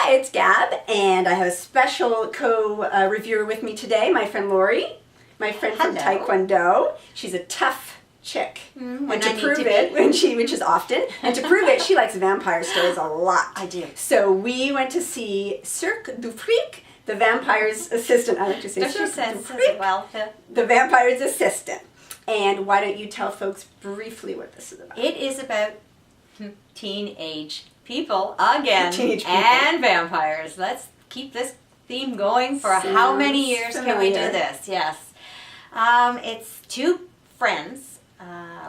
Hi, it's Gab, and I have a special co-reviewer with me today, my friend Lori, my friend from Taekwondo. She's a tough chick. When to I prove need to it, be. which is often, and to prove it, she likes vampire stories a lot. I do. So we went to see Cirque du Freak, the vampire's assistant. I like to say Cirque du Freak, the vampire's assistant. And why don't you tell folks briefly what this is about? It is about teenage people again, Teenage people. and vampires. Let's keep this theme going for how many years can we do this? Yes. It's two friends.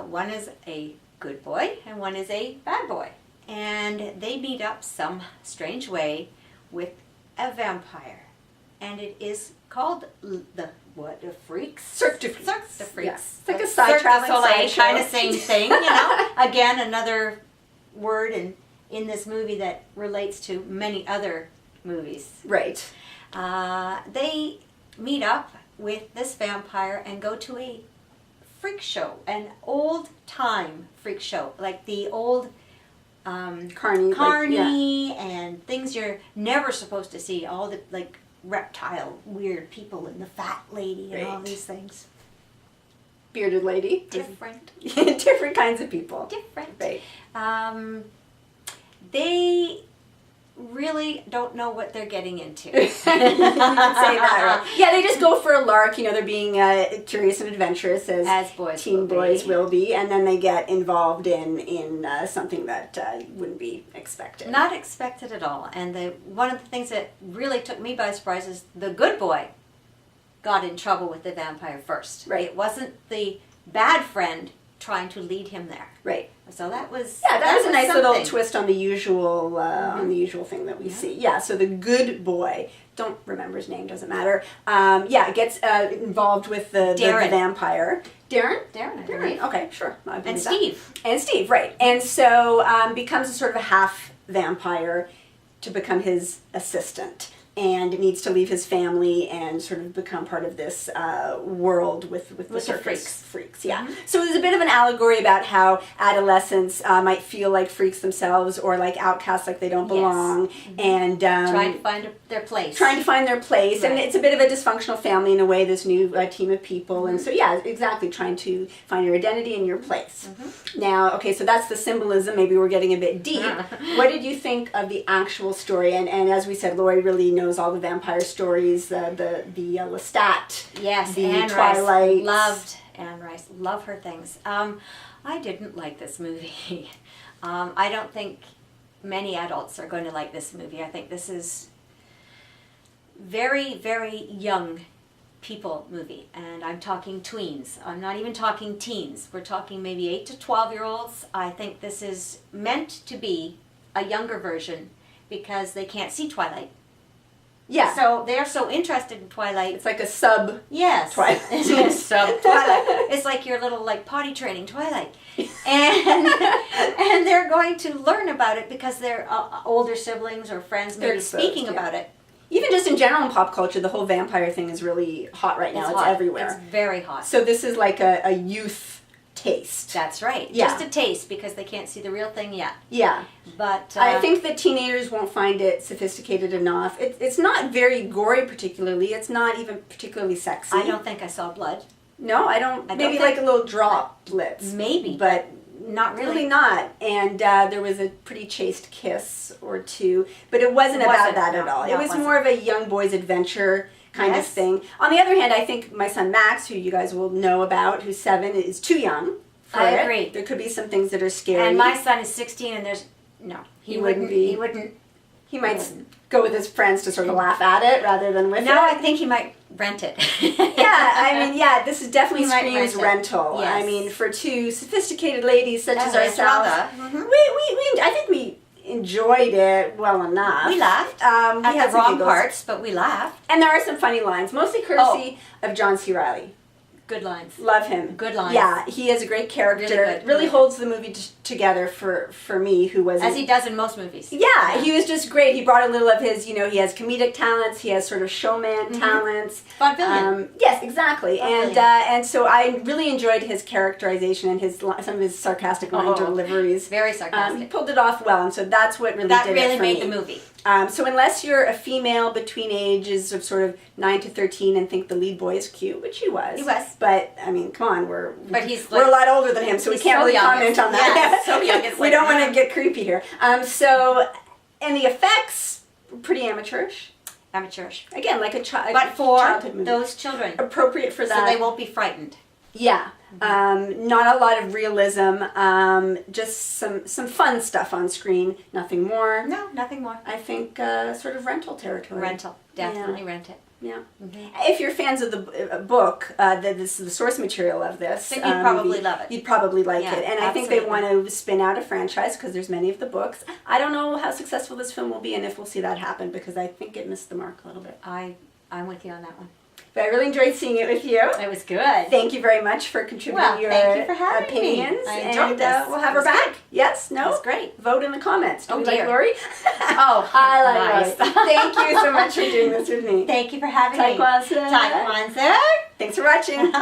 One is a good boy and one is a bad boy. And they meet up some strange way with a vampire. And it is called the Freaks? Cirque du Freak. Cirque du Freaks. Yes. It's like a side-traveling sideshow. Kind of same thing, you know. Again, another word in this movie that relates to many other movies. Right. They meet up with this vampire and go to a freak show, an old-time freak show, like the old carny and things you're never supposed to see, all the like reptile weird people and the fat lady and all these things. Bearded lady. Different. Different kinds of people. Different. Right. They really don't know what they're getting into. You can say that, right? Yeah, they just go for a lark. You know, they're being curious and adventurous as boys teen boys will be, and then they get involved in something that wouldn't be expected. Not expected at all. And one of the things that really took me by surprise is the good boy got in trouble with the vampire first. Right. It wasn't the bad friend trying to lead him there. Right. So that was that was a nice something. little twist on the usual thing that we see. Yeah. So the good boy, don't remember his name, doesn't matter. Gets involved with the vampire. Darren, I believe. Okay, sure. And Steve. And Steve, right? And so becomes a sort of a half vampire to become his assistant. And needs to leave his family and sort of become part of this world with the circus freaks. Yeah. Mm-hmm. So there's a bit of an allegory about how adolescents might feel like freaks themselves or like outcasts, like they don't belong, and trying to find their place. Right. And it's a bit of a dysfunctional family in a way. This new team of people, and so exactly, trying to find your identity and your place. Mm-hmm. Now, okay, so that's the symbolism. Maybe we're getting a bit deep. What did you think of the actual story? And as we said, Lori really knows all the vampire stories, the Lestat, the Anne Twilight. Loved Anne Rice. Love her things. I didn't like this movie. I don't think many adults are going to like this movie. I think this is very, very young people movie, and I'm talking tweens. I'm not even talking teens. We're talking maybe 8 to 12-year-olds. I think this is meant to be a younger version because they can't see Twilight. Yeah. So they're so interested in Twilight. It's like a sub Twilight. It's sub Twilight. It's like your little potty training Twilight. And they're going to learn about it because their older siblings or friends may be speaking about it. Even just in general in pop culture, the whole vampire thing is really hot right now. It's everywhere. It's very hot. So this is like a youth taste. That's right. Yeah. Just a taste because they can't see the real thing yet. Yeah. But I think that teenagers won't find it sophisticated enough. It's not very gory particularly. It's not even particularly sexy. I don't think I saw blood. No, I don't. Maybe like a little droplets. Maybe. But not really. Really not. And there was a pretty chaste kiss or two. But it wasn't about that at all. No, it was more of a young boy's adventure kind of thing. On the other hand, I think my son Max, who you guys will know about, who's 7, is too young for I it. agree. There could be some things that are scary. And my son is 16 and he wouldn't be. He wouldn't. He might go with his friends to sort of laugh at it rather than with it. No, I think he might rent it. This is definitely screams rental. Yes. I mean, for two sophisticated ladies such as ourselves, I think we enjoyed it well enough. We laughed at the wrong parts, but we laughed. And there are some funny lines, mostly courtesy of John C. Reilly. Good lines. Love him. Good lines. Yeah, he is a great character. Really good. Really holds the movie together for me, who was... As he does in most movies. Yeah, he was just great. He brought a little of his, he has comedic talents, he has sort of showman talents. Vaudevillian. Yes, exactly. And so I really enjoyed his characterization and some of his sarcastic line deliveries. Very sarcastic. He pulled it off well, and so that's what really did it for me. That really made the movie. So unless you're a female between ages of sort of 9 to 13 and think the lead boy is cute, which he was. He was. But I mean, come on, we're a lot older than him, so we can't so really young. comment on that. Yeah, so young. It's We like, don't want to get creepy here. And the effects pretty amateurish. Amateurish. Again, like a But for childhood movie. those children. Appropriate for that. So they won't be frightened. Yeah. Not a lot of realism. Just some fun stuff on screen. Nothing more. No, nothing more. I think sort of rental territory. Rental. Definitely rent it. Yeah. Mm-hmm. If you're fans of the book, this is the source material of this. Then you'd probably love it. You'd probably like Yeah, it. And I think they want absolutely. to spin out a franchise because there's many of the books. I don't know how successful this film will be and if we'll see that happen because I think it missed the mark a little bit. I'm with you on that one. But I really enjoyed seeing it with you. It was good. Thank you very much for contributing Well, your thank you for having me. opinions. I enjoyed and, this. We'll have It her was back. good. Yes? No? It was great. Vote in the comments. Do Oh, we dear. like Lori? Oh, I like nice. Lori. Thank you so much for doing this with me. Thank you for having me. Taekwondo. Taekwondo. Thanks for watching.